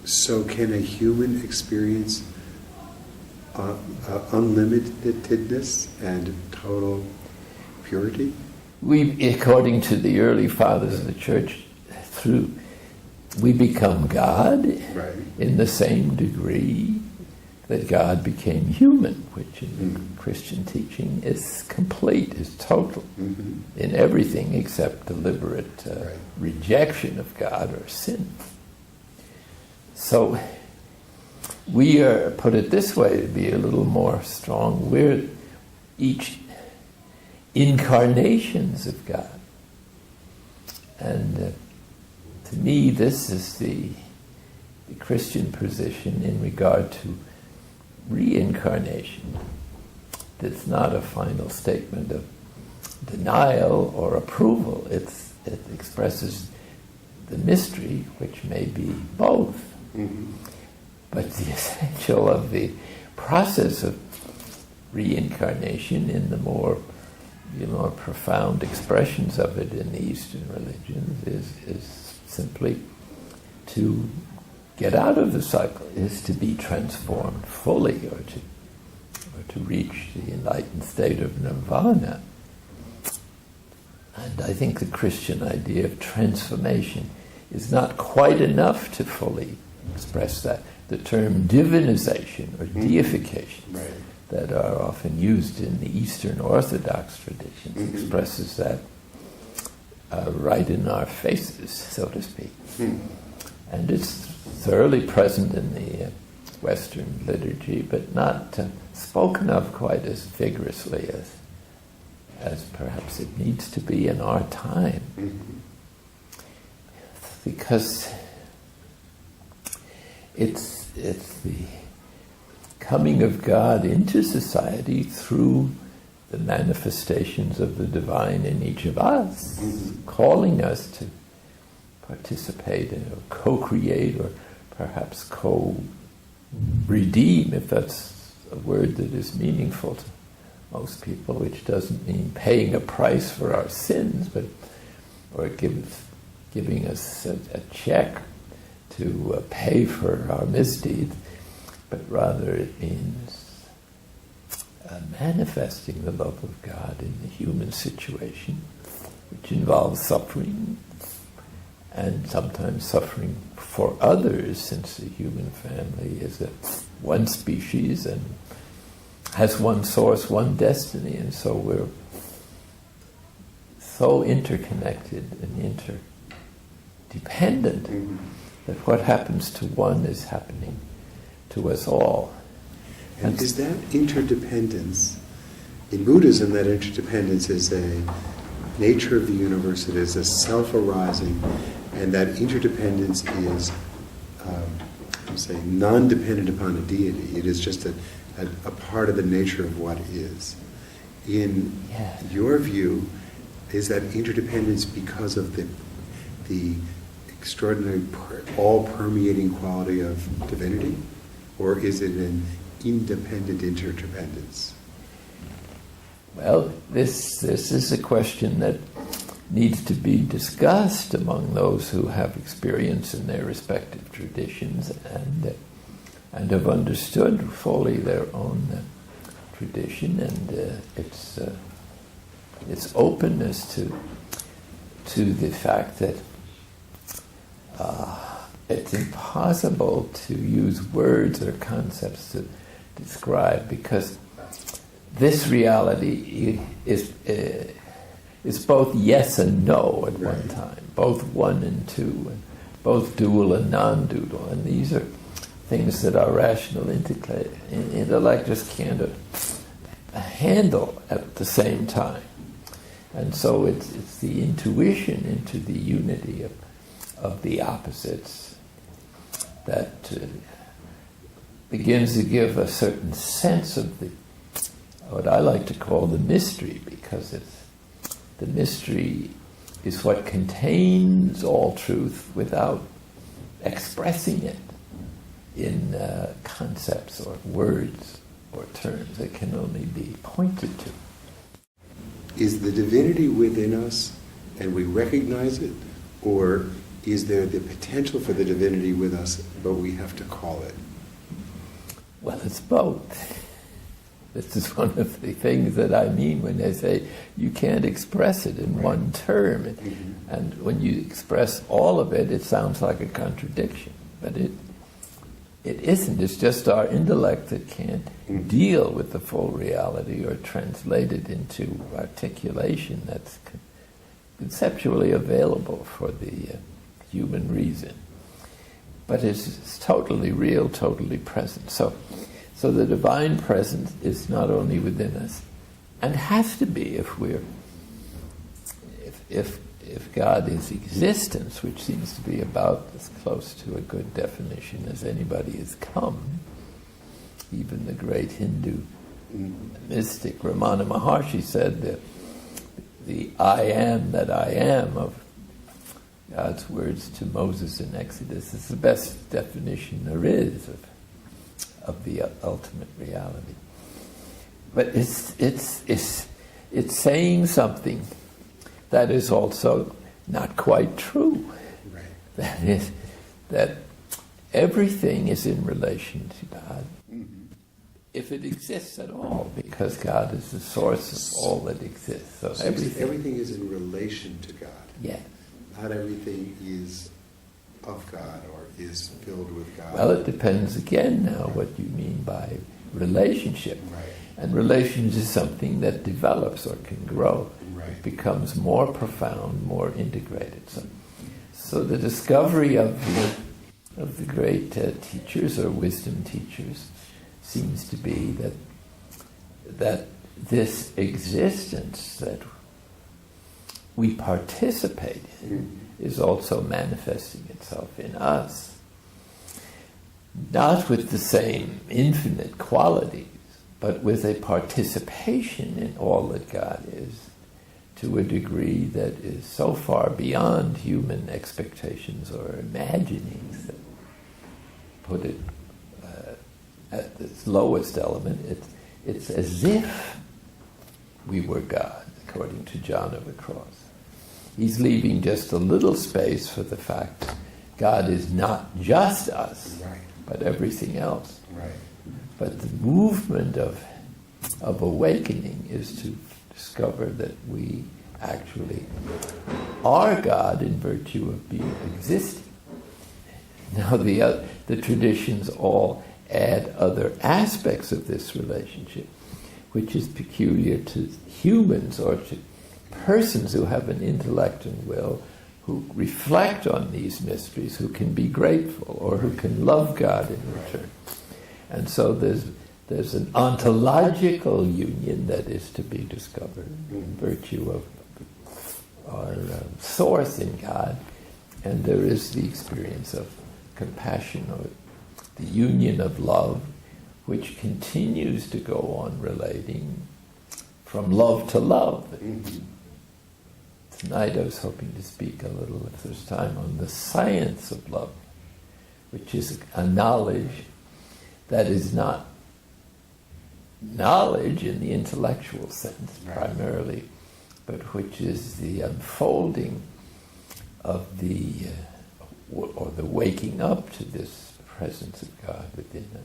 So can a human experience unlimitedness and total purity? We, according to the early fathers of the church, we become God in the same degree that God became human, which in Christian teaching is complete, is total, in everything except deliberate rejection of God or sin. So we are, put it this way to be a little more strong, we're each incarnations of God. And to me, this is the Christian position in regard to reincarnation. It's not a final statement of denial or approval. It expresses the mystery, which may be both. But the essential of the process of reincarnation in the more profound expressions of it in the Eastern religions is simply to get out of the cycle, is to be transformed fully, or to reach the enlightened state of nirvana. And I think the Christian idea of transformation is not quite enough to fully express that. The term divinization or deification that are often used in the Eastern Orthodox traditions expresses that right in our faces, so to speak. And it's thoroughly present in the Western liturgy, but not spoken of quite as vigorously as perhaps it needs to be in our time. Because it's the coming of God into society through the manifestations of the divine in each of us, calling us to participate in or co-create or perhaps co-redeem, if that's a word that is meaningful to most people, which doesn't mean paying a price for our sins, or giving us a check to pay for our misdeeds, but rather it means manifesting the love of God in the human situation, which involves suffering, and sometimes suffering for others, since the human family is one species and has one source, one destiny, and so we're so interconnected and interdependent that what happens to one is happening to us all. And is that interdependence, in Buddhism, that interdependence is a nature of the universe, it is a self-arising, and that interdependence is, non-dependent upon a deity. It is just a part of the nature of what is. In your view, is that interdependence because of the extraordinary, all-permeating quality of divinity? Or is it an independent interdependence? Well, this is a question that needs to be discussed among those who have experience in their respective traditions and have understood fully their own tradition and its openness to the fact that it's impossible to use words or concepts to describe, because this reality is both yes and no at one time, both one and two, and both dual and non-dual, and these are things that our rational intellect just can't handle at the same time. And so it's the intuition into the unity of the opposites that begins to give a certain sense of what I like to call the mystery, because the mystery is what contains all truth without expressing it in concepts or words or terms. It can only be pointed to. Is the divinity within us and we recognize it, or is there the potential for the divinity with us, but we have to call it? Well, it's both. This is one of the things that I mean when they say you can't express it in one term. Mm-hmm. And when you express all of it, it sounds like a contradiction. But it isn't. It's just our intellect that can't deal with the full reality or translate it into articulation that's conceptually available for the human reason. But it's totally real, totally present. So the divine presence is not only within us, and has to be if God is existence, which seems to be about as close to a good definition as anybody has come. Even the great Hindu mystic Ramana Maharshi said that the I am that I am of God's words to Moses in Exodus is the best definition there is of the ultimate reality. But it's saying something that is also not quite true. Right. That is, that everything is in relation to God, if it exists at all, because God is the source of all that exists. So everything is in relation to God. Yes. Not everything is of God or is filled with God. Well, it depends again now what you mean by relationship. Right. And relations is something that develops or can grow. Right. It becomes more profound, more integrated. So the discovery of the great teachers or wisdom teachers seems to be that this existence that we participate in is also manifesting itself in us. Not with the same infinite qualities, but with a participation in all that God is, to a degree that is so far beyond human expectations or imaginings that put it at its lowest element. It's as if we were God, according to John of the Cross. He's leaving just a little space for the fact that God is not just us, Right. but everything else. Right. But the movement of awakening is to discover that we actually are God in virtue of being existing. Now the traditions all add other aspects of this relationship, which is peculiar to humans or to persons who have an intellect and will, who reflect on these mysteries, who can be grateful or who can love God in return. And so there's an ontological union that is to be discovered in virtue of our source in God, and there is the experience of compassion or the union of love, which continues to go on relating from love to love. Tonight I was hoping to speak a little, if there's time, on the science of love, which is a knowledge that is not knowledge in the intellectual sense primarily, but which is the unfolding of or the waking up to this presence of God within us.